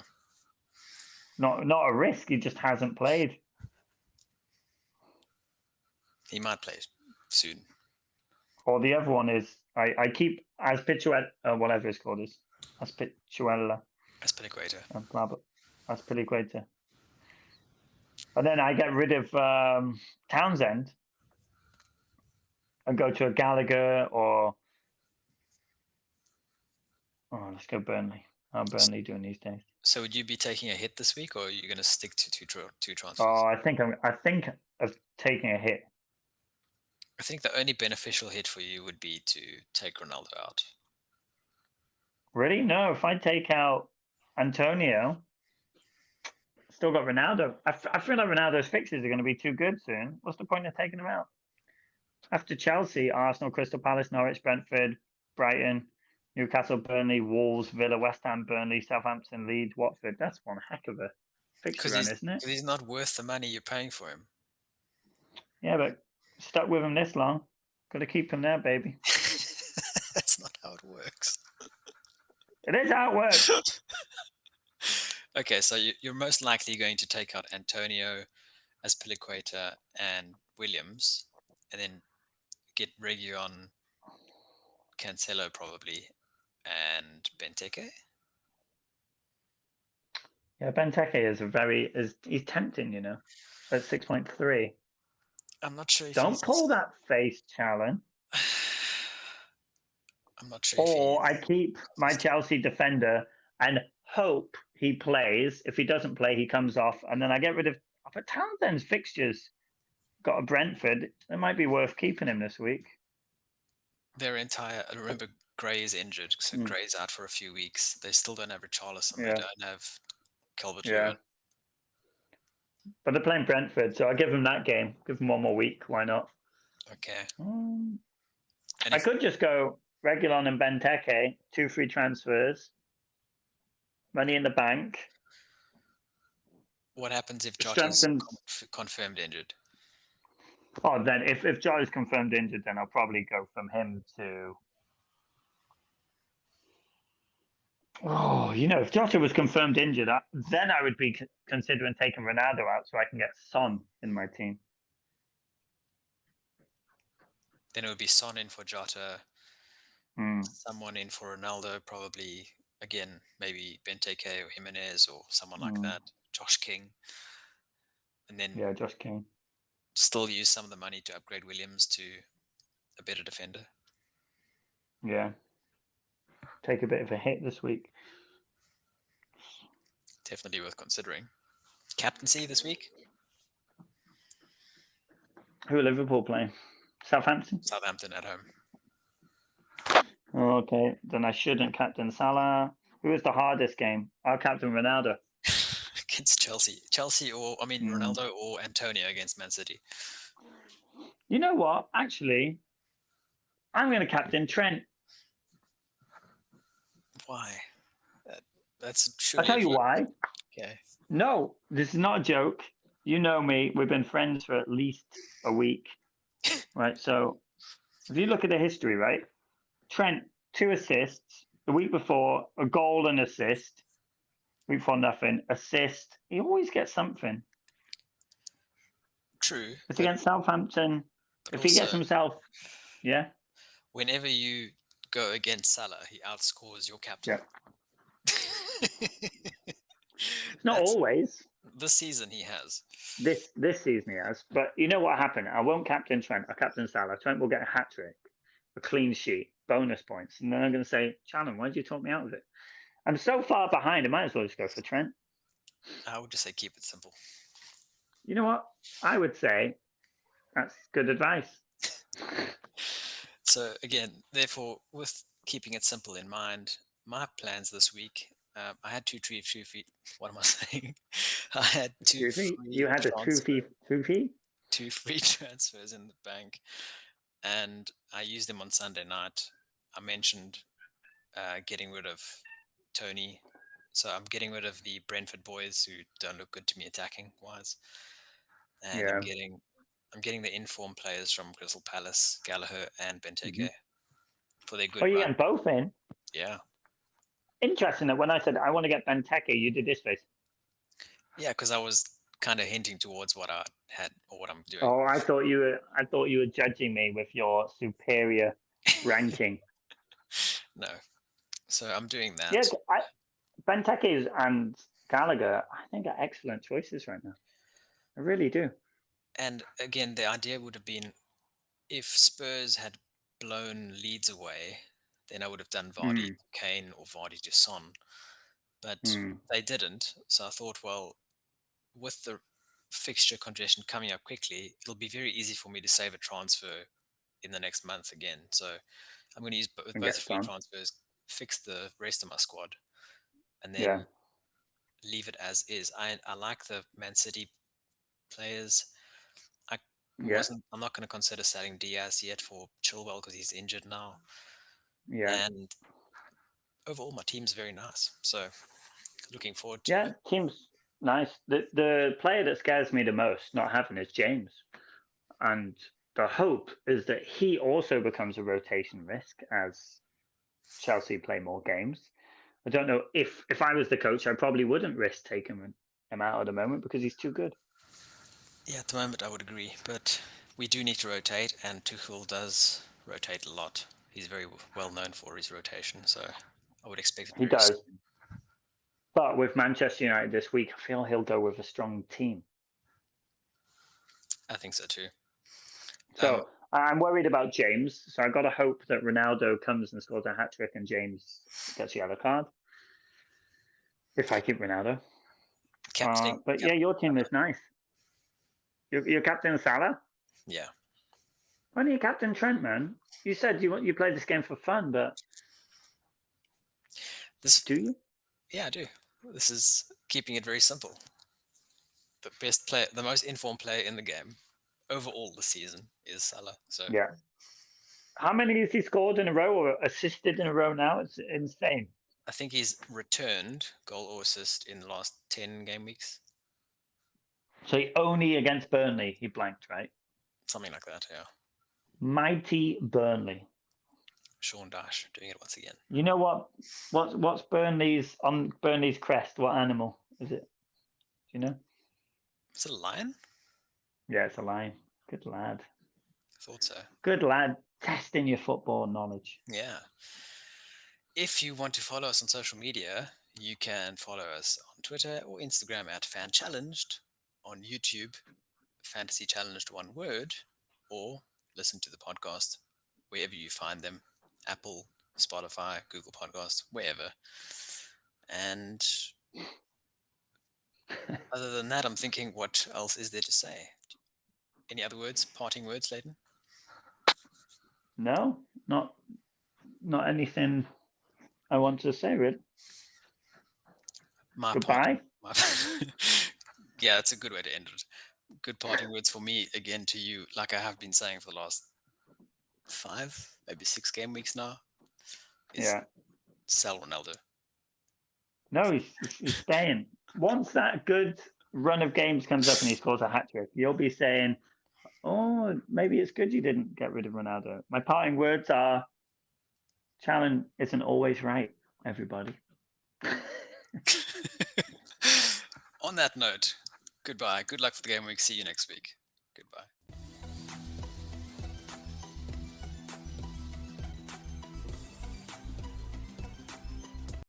Not a risk. He just hasn't played. He might play soon. Or the other one is I keep Aspilicueta, whatever it's called, is Aspilicueta, Aspilicueta. blah blah, Aspilicueta. And then I get rid of Townsend and go to a Gallagher or let's go Burnley. How Burnley doing these days? So would you be taking a hit this week, or are you going to stick to two transfers? Oh, I think of taking a hit. I think the only beneficial hit for you would be to take Ronaldo out. Really? No. If I take out Antonio, still got Ronaldo. I feel like Ronaldo's fixes are going to be too good soon. What's the point of taking him out? After Chelsea, Arsenal, Crystal Palace, Norwich, Brentford, Brighton, Newcastle, Burnley, Wolves, Villa, West Ham, Burnley, Southampton, Leeds, Watford. That's one heck of a fixture run, isn't it? Because he's not worth the money you're paying for him. Yeah, but stuck with him this long. Got to keep him there, baby. That's not how it works. It is how it works. Okay, so you're most likely going to take out Antonio, Aspilicueta, and Williams, and then get Reguilon, Cancelo probably, and Benteke. Yeah, Benteke is he's tempting, you know, at 6.3. I'm not sure if Don't pull that face, Challen. I'm not sure Or I keep my Chelsea defender and hope he plays. If he doesn't play, he comes off, and then I get rid of. But Townsend's fixtures got a Brentford. It might be worth keeping him this week. their entire. I remember Gray is injured, so Gray's out for a few weeks. They still don't have Richarlison. Yeah. They don't have Calvert-Lewin. Yeah. But they're playing Brentford, so I'll give them that game. Give them one more week. Why not? Okay. I could just go Reguilon and Benteke, 2 free transfers, money in the bank. What happens if Jota's confirmed injured? Oh, then if Jota's confirmed injured, then I'll probably go from him to. Oh, you know, if Jota was confirmed injured, then I would be considering taking Ronaldo out so I can get Son in my team. Then it would be Son in for Jota, someone in for Ronaldo, probably, again, maybe Benteke or Jimenez or someone like that, Josh King. And then Josh King. Still use some of the money to upgrade Williams to a better defender. Yeah. Take a bit of a hit this week. Definitely worth considering. Captaincy this week? Who are Liverpool playing? Southampton? Southampton at home. Oh, okay, then I shouldn't captain Salah. Who is the hardest game? I'll captain Ronaldo. Against Chelsea. Ronaldo or Antonio against Man City. You know what? Actually, I'm going to captain Trent. Why? That's I'll tell you why. Okay. No, this is not a joke. You know me. We've been friends for at least a week. Right? So if you look at the history, right? Trent, 2 assists. The week before, a goal and assist. Week before, nothing. Assist. He always gets something. True. It's against Southampton. If he gets himself, yeah. Whenever you go against Salah, he outscores your captain. Yeah. It's not always. This season he has. This season he has. But you know what happened? I won't captain Trent. I'll captain Salah. Trent will get a hat trick, a clean sheet, bonus points. And then I'm going to say, Challen, why did you talk me out of it? I'm so far behind, I might as well just go for Trent. I would just say keep it simple. You know what? I would say that's good advice. So again, therefore, with keeping it simple in mind, my plans this week, I had two free. What am I saying? I had two free. You had a two free transfers in the bank, and I used them on Sunday night. I mentioned getting rid of Tony, so I'm getting rid of the Brentford boys who don't look good to me attacking wise, and I'm getting the informed players from Crystal Palace, Gallagher and Benteke for their good. Oh, you getting both in? Yeah. Interesting that when I said I want to get Benteke, you did this face. Yeah, because I was kind of hinting towards what I had or what I'm doing. Oh, I thought you were judging me with your superior ranking. No. So I'm doing Yeah, that. Benteke's and Gallagher, I think are excellent choices right now. I really do. And again, the idea would have been if Spurs had blown Leeds away, then I would have done Vardy Mm, to Kane or Vardy to Son. But mm, they didn't. So I thought, well, with the fixture congestion coming up quickly, it'll be very easy for me to save a transfer in the next month again. So I'm going to use with and both get free Son. transfers, fix the rest of my squad, and Yeah, then leave it as is. I like the Man City players. I yeah, I'm not going to consider selling Diaz yet for Chilwell because he's injured now. yeah, And overall, my team's very nice. So looking forward to. yeah. Team's nice. The player that scares me the most not having is James, and the hope is that he also becomes a rotation risk as Chelsea play more games. I don't know if I was the coach, I probably wouldn't risk taking him out at the moment because he's too good. Yeah, at the moment I would agree, but we do need to rotate, and Tuchel does rotate a lot. He's very well known for his rotation, so I would expect it He very does. soon. But with Manchester United this week, I feel he'll go with a strong team. I think so too. Um, So I'm worried about James. So I've got to hope that Ronaldo comes and scores a hat trick and James gets a yellow card. If I keep Ronaldo. captaining, But cap, yeah, your team is nice. You're captain Salah. yeah. Why don't you captain Trent, man? You said you played this game for fun, but This, do you? yeah, I do. This is keeping it very simple. The best player, the most informed player in the game overall this season is Salah. So Yeah. How many has he scored in a row or assisted in a row now? It's insane. I think he's returned goal or assist in the last 10 game weeks, So he only against Burnley he blanked, right? something like that. Yeah, Mighty Burnley. Sean Dash doing it once again. You know what? What's Burnley's on Burnley's crest? What animal is it? Do you know? Is it a lion? Yeah, it's a lion. Good lad. I thought so. Good lad. Testing your football knowledge. Yeah. If you want to follow us on social media, you can follow us on Twitter or Instagram at FanChallenged, on YouTube, Fantasy Challenged one word, or listen to the podcast wherever you find them, Apple, Spotify, Google Podcast, wherever. And other than that, I'm thinking, what else is there to say? Any other words, parting words, Leighton? No, not anything I want to say. Really. My parting, Goodbye. my, yeah, that's a good way to end it. Good parting words for me again to you, like I have been saying for the last 5, maybe 6 game weeks now, is Yeah. sell Ronaldo. No, he's staying. Once that good run of games comes up and he scores a hat trick, you'll be saying, "Oh, maybe it's good you didn't get rid of Ronaldo." My parting words are: "Challenge isn't always right, everybody." On that note, goodbye. Good luck for the game week. See you next week.